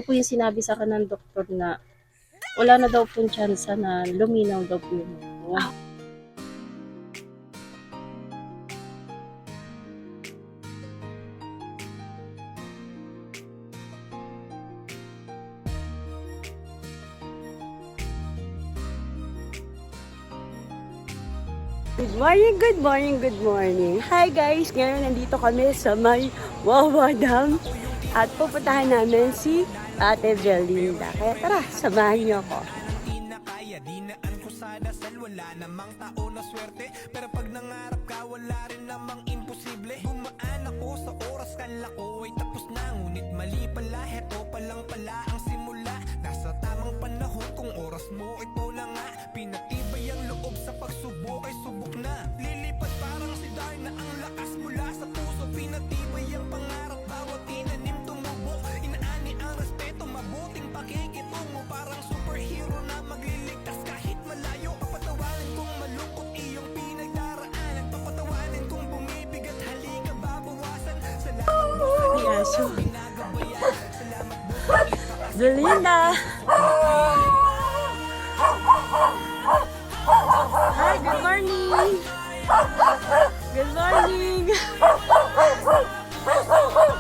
Po yung sinabi sa akin ng doktor na wala na daw pong tsansa na luminaw daw po yung mata ko. Good morning, good morning, good morning. Hi guys! Ngayon nandito kami sa may Wawa Dam at pupuntahan namin si Ate Belinda. Kaya tara, samahan niyo ako. Dinaan ko sa dasal, wala namang tao na swerte. Pero pag nangarap ka, wala rin namang imposible. Dumaan ako sa oras, kala ko ay tapos na. Ngunit mali pala, heto pa lang pala ang simula. Nasa tamang panahon, kung oras mo ito na nga. Pinatibay ang loob sa pagsubok ay subok na. Lilipad parang si Darna, ang lakas mula sa puso. Pinatibay ang pangarap, bawat tinanim tumubo. Inaani ang respeto, mabuting pakikitungo. Parang superhero na magliligtas kahit malayo. Papatawanan kung malungkot iyong pinagdaraanan. Papatawanan kung bumibigat, halika babawasan. Salamat mo sa ginagabayan. Salamat mo sa Belinda! Hi, good morning! Good morning!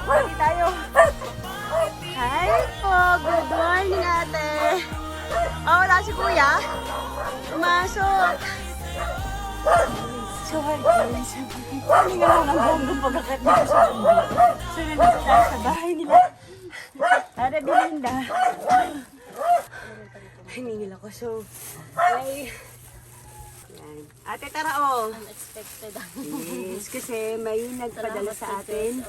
Balik tayo! Hi po! Good morning, ate! Oh, wala si kuya? Pumasok! So, hi guys! Hindi nga lang ang buong pagkakat dito sa bumbit. So, nandito tayo sa bahay nila. Ate Belinda. Hiningil ako. So, ay... Yan. Ate, tara oh. Unexpected. Yes, kasi may nagpadala sa atin.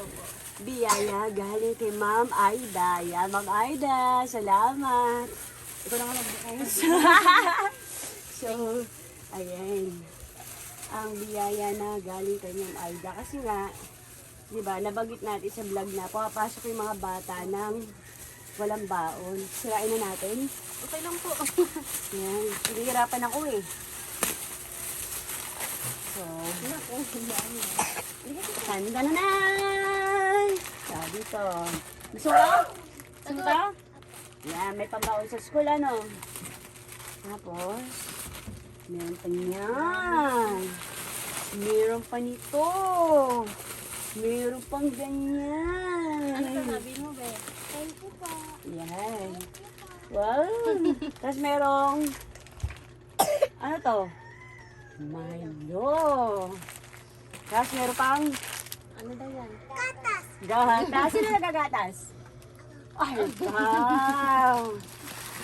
Biyaya galing kay Ma'am Aida. Yan, Ma'am Aida. Salamat. Ito na nga nagbukas. So, ayan. Ang biyaya na galing kay Ma'am Aida. Kasi nga, di ba, nabanggit natin sa vlog na pumapasok yung mga bata ng walang baon. Sirain na natin. Okay lang po. Yan. Pinahirapan ako eh. So, tanda na na! So, dito. Gusto mo? Gusto mo to? Yan, may pambaon sa school, ano? Tapos, meron pa niyan. Meron pa nito. Meron pang ganyan. Ano ka sabi mo, be? Thank you po. Yan. Wow! Tapos merong, ano to? Milo. Tapos meron pang, Ano daw yan? gatas. Sino nagagatas? Ay, wow!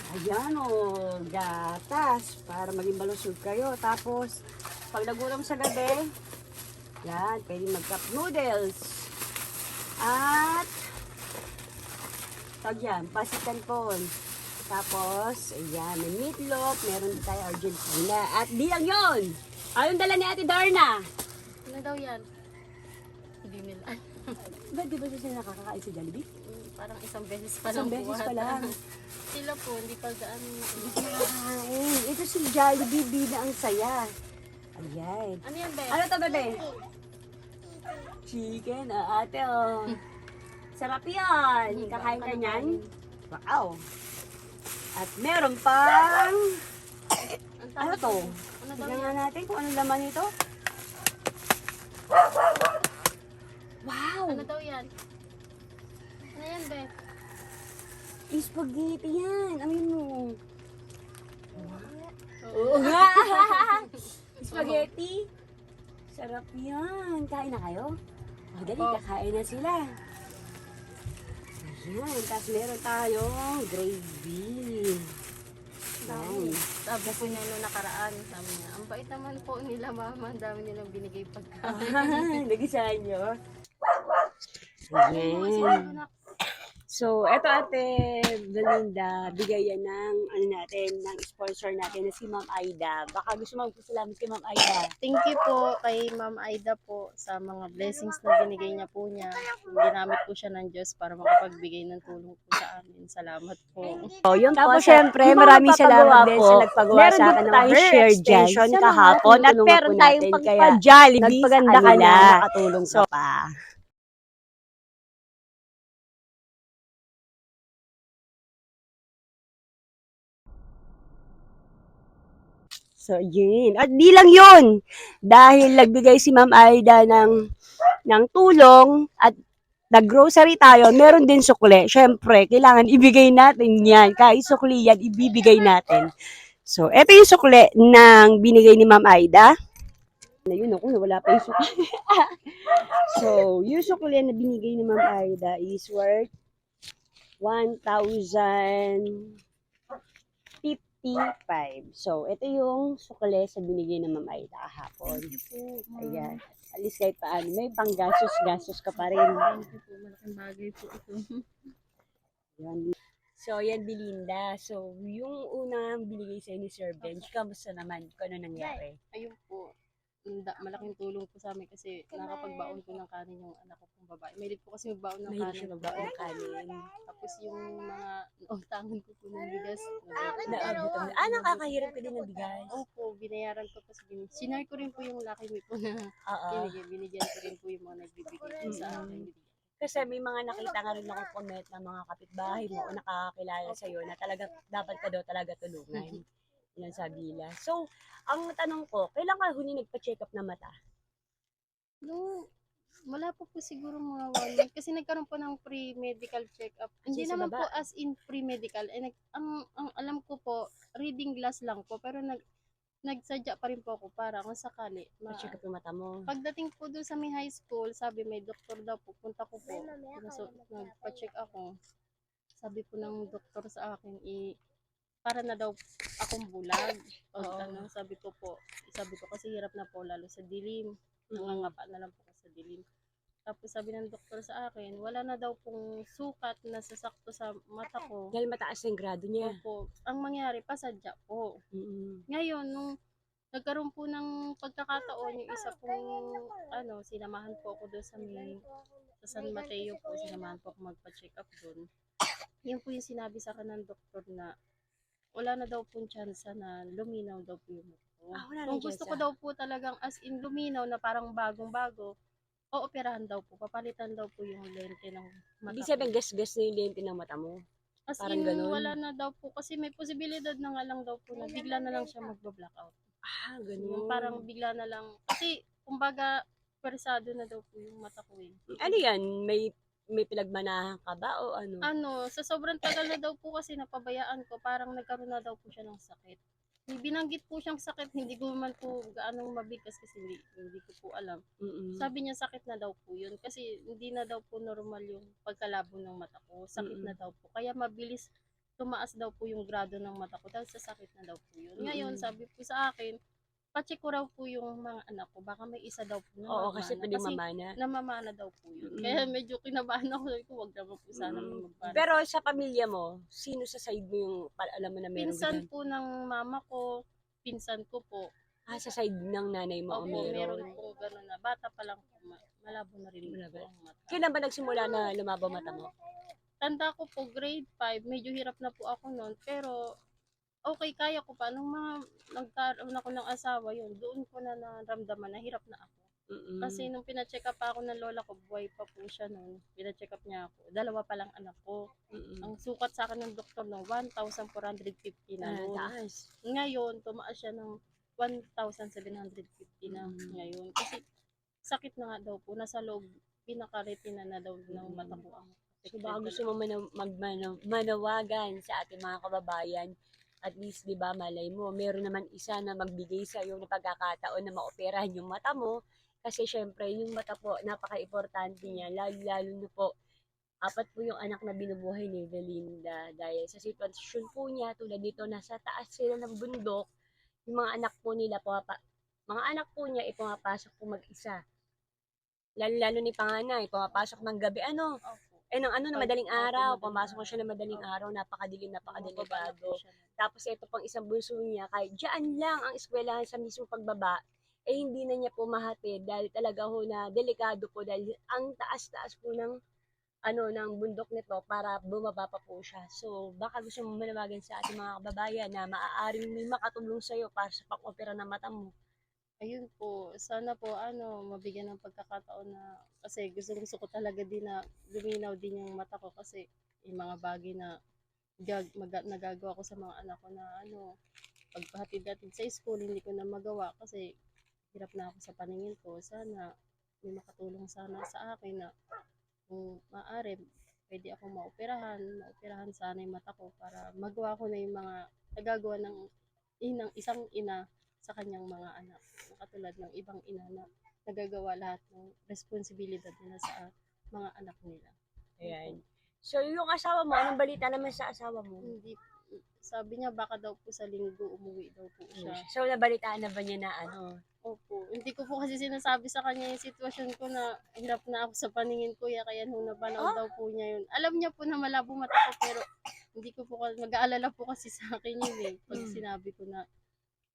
Ayan o, gatas. Para maging balusog kayo. Tapos, pag nagutom sa gabi, yan, pwede mag-cup noodles. At, tag yan, pasitan po. Tapos, ayan, may meatloaf, meron din tayo Argentina. At di lang yun! Ayun dala ni Ate Darna. Ano daw yan? Hindi nila. Ba't di ba siya nakakakain sa Jollibee? Parang isang beses pa Isang lang beses po pa ata. lang. Sila po, hindi pa gaan. Hindi siya nakakain. Ito si Jollibee, bida ang saya. Ayan. Ano yan, be? Ano to, bebe? Chicken, ate, oh. Sarap yan. Kakain ka niyan? Wow. At meron pang... Ang Ano tawag to? ko. Ano daw Tignan yan? nga natin kung ano laman nito. Wow! Ano daw yan? Ano yan, be? Spaghetti yan. Amin mo. Oo. Spaghetti. Sarap yan. Kain na kayo? O, dali, kakain na sila. Ayan, tapos meron tayong gravy. Ayan. Sabi po niya nung nakaraan, sabi niya, ang bait naman po nila mama, ang dami nilang binigay pagkain. Nagisahan nyo. Kasi Ayan. na, So, eto ate Belinda, bigay yan ng, ano natin, ng sponsor natin na si Ma'am Aida. Baka gusto mo magpasalamat kay Ma'am Aida. thank you po kay Ma'am Aida po sa mga blessings na binigay niya po niya. Ginamit po siya ng Diyos para makapagbigay ng tulong po sa amin. Salamat po. So, yun Tapos, po, syempre, yung mga maraming papagawa salamat din po. sa nagpagawa Meron sa din akin ng tayong hair share extension dyan sa mga kahapon at tinulungan meron po tayong natin. Kaya, pagpa-Jollibee sa nagpaganda ka kanila. na, nakatulong ka pa. So, yun. At di lang yun. Dahil nagbigay si Ma'am Aida ng tulong at nag-grocery tayo, meron din sukle. Siyempre, kailangan ibigay natin yan. Kahit sukli yan, ibibigay natin. So, eto yung sukle ng binigay ni Ma'am Aida. Ayun ako, wala pa yung sukle. So, yung sukle na binigay ni Ma'am Aida is worth 1,055. So, ito yung sukle sa binigay ng Ma'am Aida kahapon. Ayan. At least kahit paano, may panggastos-gastos ka pa rin. Thank you po. Malaking bagay po ito. Yan. So, yan Belinda. So, yung unang binigay sa ni Sir Benj, kamusta naman? Kung ano nangyari? Ayun po. Malaking tulong po sa amin kasi nakapagbaon po ng kanin yung anak ko pong babae. Mahilig po kasi magbaon ng Mahilig kanin. siya magbaon ng kanin. Tapos yung mga utangan ko po ng bigas. Naabutan mo. Nakakahirap ka din ng bigas. Opo, binayaran ko po sa sinare ko rin po yung lucky me po na Oo. binigyan ko rin po yung mga nagbibigay po sa akin. Kasi may mga nakita nga rin ako comment ng mga kapitbahay mo o nakakakilala sa'yo na talaga dapat ka daw talaga tulungan. Yan sabi nila. So, ang tanong ko, kailan ka huli nagpa-check up na mata? No, wala po siguro mga 1 month kasi nagkaroon po ng pre-medical check-up. Hindi Sa naman baba? po as in pre-medical. Ang alam ko po, reading glass lang po pero nagsadya pa rin po ako para kung sakali. Pa-check up yung mata mo. Pagdating po doon sa may high school, sabi may doktor daw po, punta ko po. So, nagpa-check ako. Sabi po ng doktor sa akin, para na daw akong bulag. O sabi ko kasi hirap na po lalo sa dilim. Nangangapa na lang po sa dilim. Tapos sabi ng doktor sa akin, wala na daw pong sukat na sasakto sa mata ko. Dahil mataas yung grado niya. Opo. Ang mangyari, pasadya po. Ngayon, nung nagkaroon po ng pagkakataon, yung isa pong, sinamahan po ako doon sa San Mateo po, sinamahan po ako magpa-check up doon. Yun po yung sinabi sa akin ng doktor na wala na daw pong tsansa na luminaw daw po yung mata ko. Kung gusto ko daw po talagang as in luminaw na parang bagong-bago, ooperahan daw po, papalitan daw po yung lente ng mata Ibig ko. sabihin, gas-gas na yung lente ng mata mo. As Parang in, ganun. wala na daw po kasi may posibilidad na nga lang daw po na bigla na lang siya magba-blackout. Ganun. Yung parang bigla na lang, kasi kumbaga, persado na daw po yung mata ko eh. Ano yan? May pinagmanahan ka ba o ano? Sa sobrang tagal na daw po kasi napabayaan ko, parang nagkaroon na daw po siya ng sakit. Binanggit po siyang sakit, hindi ko man po gaano mabigkas kasi hindi ko po alam. Sabi niya sakit na daw po yun kasi hindi na daw po normal yung pagkalabo ng mata ko. Sakit na daw po. Kaya mabilis tumaas daw po yung grado ng mata ko dahil sa sakit na daw po yun. Ngayon, sabi po sa akin, pacheck ko raw po yung mga anak ko. Baka may isa daw po na Oo, kasi pwede mamana. namamana daw po yun. Kaya medyo kinabahan ako. Sabi ko, wag naman po sana magpana. Pero sa pamilya mo, sino sa side mo yung alam mo na meron Pinsan ganyan? po ng mama ko, pinsan ko po. Sa side ng nanay mo Opo, meron po gano'n na. Bata pa lang po, malabo na rin po ang mata. Kailan ba nagsimula na lumabo mata mo? Tanda ko po, grade 5, medyo hirap na po ako noon. Pero, okay, kaya ko pa. Nung nagkaroon ako ng asawa yun, doon ko na naramdaman na hirap na ako. Kasi nung pina-check up ako ng lola ko, buhay pa po siya noon. Pina-check up niya ako. 2 pa lang anak ko. Ang sukat sa akin ng doktor no, 1,450 na noon. Taas. Ngayon, tumaas siya ng 1,750 na ngayon. Kasi sakit na nga daw po. Nasa loob, pinaka-retina na daw ng mata ko. So baka gusto mo manawagan sa ating mga kababayan, at least, di ba, malay mo, meron naman isa na magbigay sa iyo ng pagkakataon na maoperahan yung mata mo. Kasi syempre, yung mata po, napaka-importante niya. Lalo na po, 4 po yung anak na binubuhay ni Belinda. Dahil sa sitwasyon po niya, tulad dito, nasa taas sila ng bundok, yung mga anak po nila, mga anak po niya, pumapasok po mag-isa. Lalo ni panganay, pumapasok ng gabi, na madaling araw, pumasok siya ng madaling araw, napakadilim, napakadelikado. Tapos ito pang isang bunso niya, kahit dyan lang ang eskwelahan sa mismong pagbaba, hindi na niya po mahatid dahil talaga ho na delikado po dahil ang taas-taas po ng bundok nito para bumaba pa po siya. So, baka gusto mo manawagan sa ating mga kababayan na maaaring may makatulong sa iyo para sa pag-opera ng mata mo. Ayun po, sana po mabigyan ng pagkakataon na kasi gusto ko talaga din na luminaw din yung mata ko kasi yung mga bagay na nagagawa ko sa mga anak ko na pagpahatid-hatid sa school, hindi ko na magawa kasi hirap na ako sa paningin ko. Sana may makatulong sana sa akin na kung maaari, pwede akong maoperahan sana yung mata ko para magawa ko na yung mga nagagawa ng isang ina sa kanyang mga anak. Katulad ng ibang ina na nagagawa lahat ng responsibilidad nila sa mga anak nila. Ayan. So, yung asawa mo, anong balita naman sa asawa mo? Hindi, sabi niya baka daw po sa linggo umuwi daw po siya. So, nabalitaan na ba niya na Opo, hindi ko po kasi sinasabi sa kanya yung sitwasyon ko na hirap na ako sa paningin ko, kaya nung napanood daw po niya yun. Alam niya po na malabo mata ko, pero hindi ko po, mag-aalala po kasi sa akin yun eh, pag sinabi ko na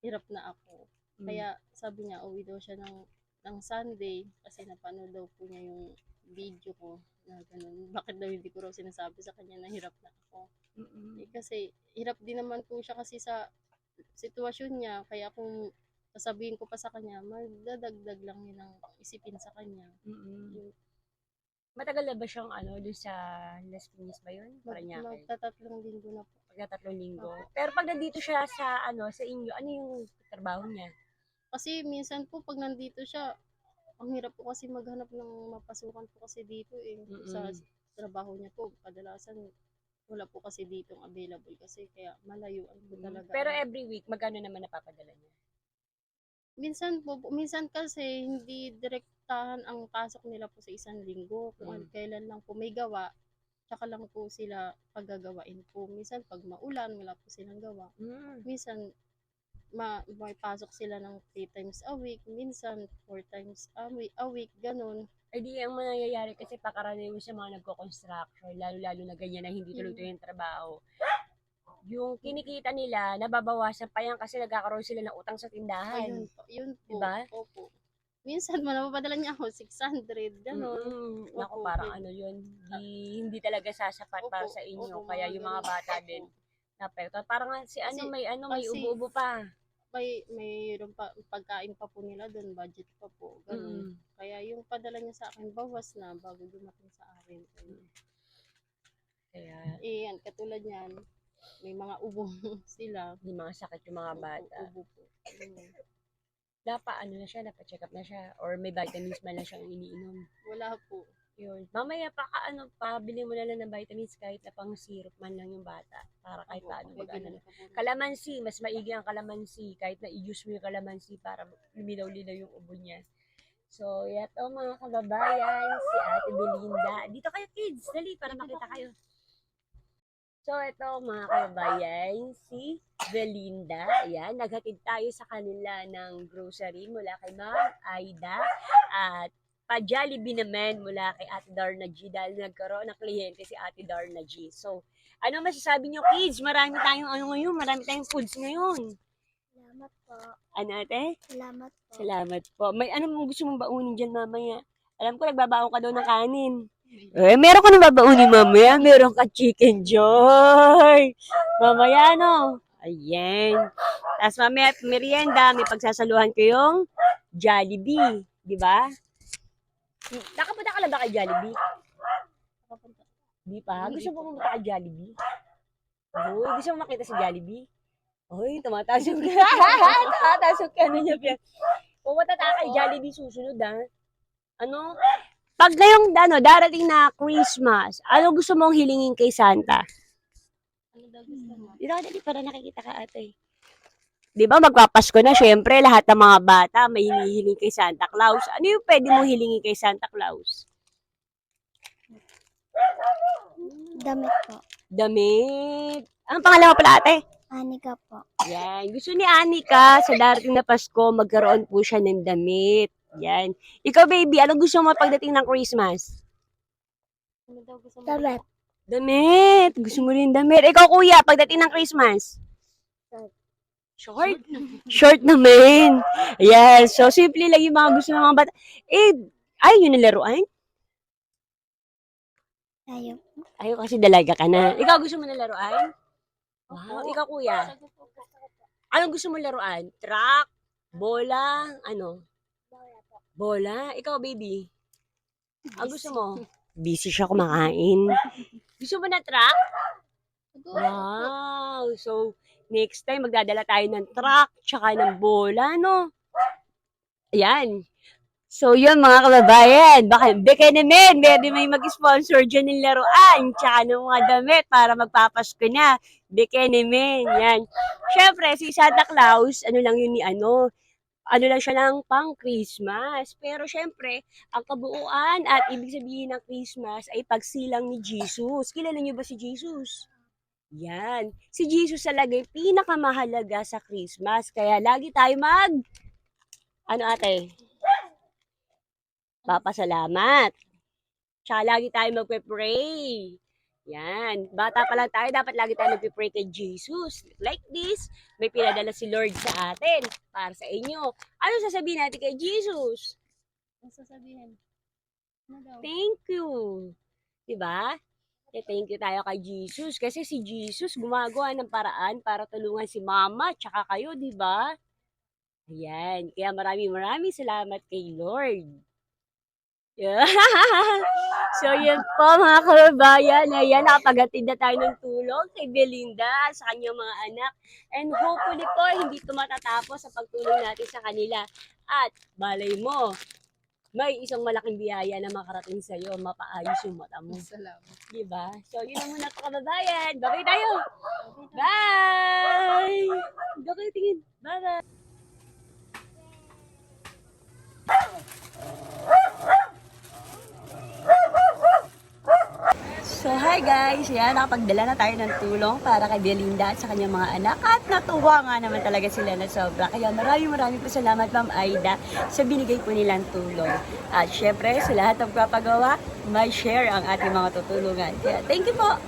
hirap na ako. Kaya sabi niya, uwi daw siya ng Sunday, kasi napanood daw po niya yung video ko na ganun. Bakit daw hindi ko raw sinasabi sa kanya na hirap na ako? Eh, kasi hirap din naman po siya kasi sa sitwasyon niya, kaya kung sasabihin ko pa sa kanya, magdadagdag lang yun ang isipin sa kanya. Yung Matagal na ba siyang doon sa Las Piñas ba yun? Paranaque. magtatatlong linggo na po. Pagka 3 linggo. Pero pag nandito siya sa sa inyo, ano yung trabaho niya? Kasi minsan po pag nandito siya, ang hirap po kasi maghanap ng mapasukan po kasi dito eh. Sa trabaho niya po, kadalasan wala po kasi ditong available kasi kaya malayuan po talaga. Pero every week, magkano naman napapadala niya? Minsan kasi hindi direktahan ang pasok nila po sa isang linggo. Kung kailan lang po may gawa, tsaka lang po sila paggagawain po. Minsan pag maulan, wala po silang gawa. Minsan may pasok sila ng 3 times a week, minsan 4 times a week, ganun. Ay di, ang mangyayari kasi pakaraniwan sa mga nagko-construction, lalo-lalo na ganyan na hindi tuloy-tuloy yung trabaho. Yung kinikita nila, nababawasan pa yan kasi nagkakaroon sila ng utang sa tindahan. Yun po. Diba? Opo. Minsan mapapadala niya ako 600, gano'n. Naku, Opo, parang yun, hindi talaga sasapat para Opo, sa inyo. opo, Kaya mga yung mga ganun. bata din, napekto. Parang nga si may kasi- ubo-ubo pa. Mayroon pa pagkain pa po nila doon, budget pa po, ganun. Kaya yung padala niya sa akin, bawas na bago dumating sa akin. Kaya, Yan, katulad niyan, may mga ubo sila. may mga sakit yung mga bata. Ubo po. Napa-check up na siya, or may vitamins man lang siyang iniinom. Wala po. Yun. Mamaya pabili mo na lang ng vitamins kahit na pang syrup man lang yung bata. Para kahit paano mag-ano. Kalamansi, mas maigi ang kalamansi. Kahit na i-use mo yung kalamansi para luminaw-linaw yung ubo niya. So, yato mga kababayan, si Ate Belinda. Dito kayo kids, dali para makita kayo. So, ito mga kababayan, si Belinda. Ayan, naghatid tayo sa kanila ng grocery mula kay Ma'am Aida at pa-Jollibee naman mula kay Ate Darna G dahil nagkaroon ng kliyente si Ate Darna G. So, ano masasabi niyo kids? Marami tayong ngayon, marami tayong foods ngayon. Salamat po. Ano ate? Salamat po. Salamat po. May ano mong gusto mong baunin dyan mamaya? Alam ko nagbabaon ka daw ng kanin. Meron ka nang babaunin mamaya. Meron ka chicken joy. Mamaya no. Ayan. Tapos mamaya merienda, may pagsasaluhan ko yung Jollibee. Di ba? Nakapunta ka lang ba kay Jollibee? Di pa? Gusto mo pumunta kay Jollibee? Uy, gusto mo makita si Jollibee? Uy, tumatasok ka. Tumatasok ka na niya. Pumunta tayo kay Jollibee susunod ha. Ano? Pag ngayong darating na Christmas, ano gusto mong hilingin kay Santa? Ano daw gusto mo? Dito ka dali para nakikita ka ate. Di ba magpapasko na, syempre lahat ng mga bata may hinihiling kay Santa Claus. Ano yung pwede mong hilingin kay Santa Claus? Damit po. Damit. Anong pangalan mo pala ate? Anika po. Yan. Gusto ni Anika sa darating na Pasko, magkaroon po siya ng damit. Yan. Ikaw baby, anong gusto mo pagdating ng Christmas? Ano daw gusto mo? Damit. Damit. Gusto mo rin damit. Ikaw kuya, pagdating ng Christmas? Short? Short naman. Yan. So, simple lang yung mga gusto ng mga bata. Ayaw nyo na laruan? Ayaw. Ayaw kasi dalaga ka na. Ikaw gusto mo na laruan? Wow. Ikaw kuya? Anong gusto mo laruan? Truck? Bola? Ano? Bola? Ikaw baby? Ang gusto mo? Busy siya kumakain. Gusto mo na truck? Wow! So, Next time, magdadala tayo ng truck, tsaka ng bola, no? Ayan. So, yun mga kababayan. Baka naman, may mag-sponsor dyan ng laruan, tsaka ng mga damit para magpapasko na. Baka naman, yan. Siyempre, si Santa Claus, ano lang yun ni ano lang siya ng pang Christmas. Pero syempre, ang kabuuan at ibig sabihin ng Christmas ay pagsilang ni Jesus. Kilala niyo ba si Jesus? Yan. Si Jesus talaga yung pinakamahalaga sa Christmas. Kaya lagi tayo ano ate? Papasalamat. Tsaka lagi tayo magpe-pray. Yan. Bata pa lang tayo, dapat lagi tayo magpipray kay Jesus. Like this, may pinadala si Lord sa atin para sa inyo. Ano sasabihin natin kay Jesus? Ang sasabihin. Ano daw? Thank you. Diba? Thank you tayo kay Jesus. Kasi si Jesus gumagawa ng paraan para tulungan si mama tsaka kayo, diba? Ayan. Kaya maraming salamat kay Lord. Yeah. So, yun po mga kababayan. Ayan, nakapaghatid na tayo ng tulong kay Belinda sa kanyang mga anak. And hopefully po, hindi ito matatapos sa pagtulong natin sa kanila. At, balay mo, may isang malaking biyaya na makarating sa'yo, mapaayos yung mata mo. Salamat. Diba? So, yun na muna po kababayan. Bye-bye tayo! Bye! Doon kayo tingin. Bye-bye! So, hi guys! Yan, nakapagdala na tayo ng tulong para kay Belinda at sa kanyang mga anak. At natuwa nga naman talaga sila na sobra. Kaya maraming po salamat, Ma'am Aida, sa binigay po nilang tulong. At syempre, sa lahat ng papagawa, may share ang ating mga tutulungan. Kaya, thank you po!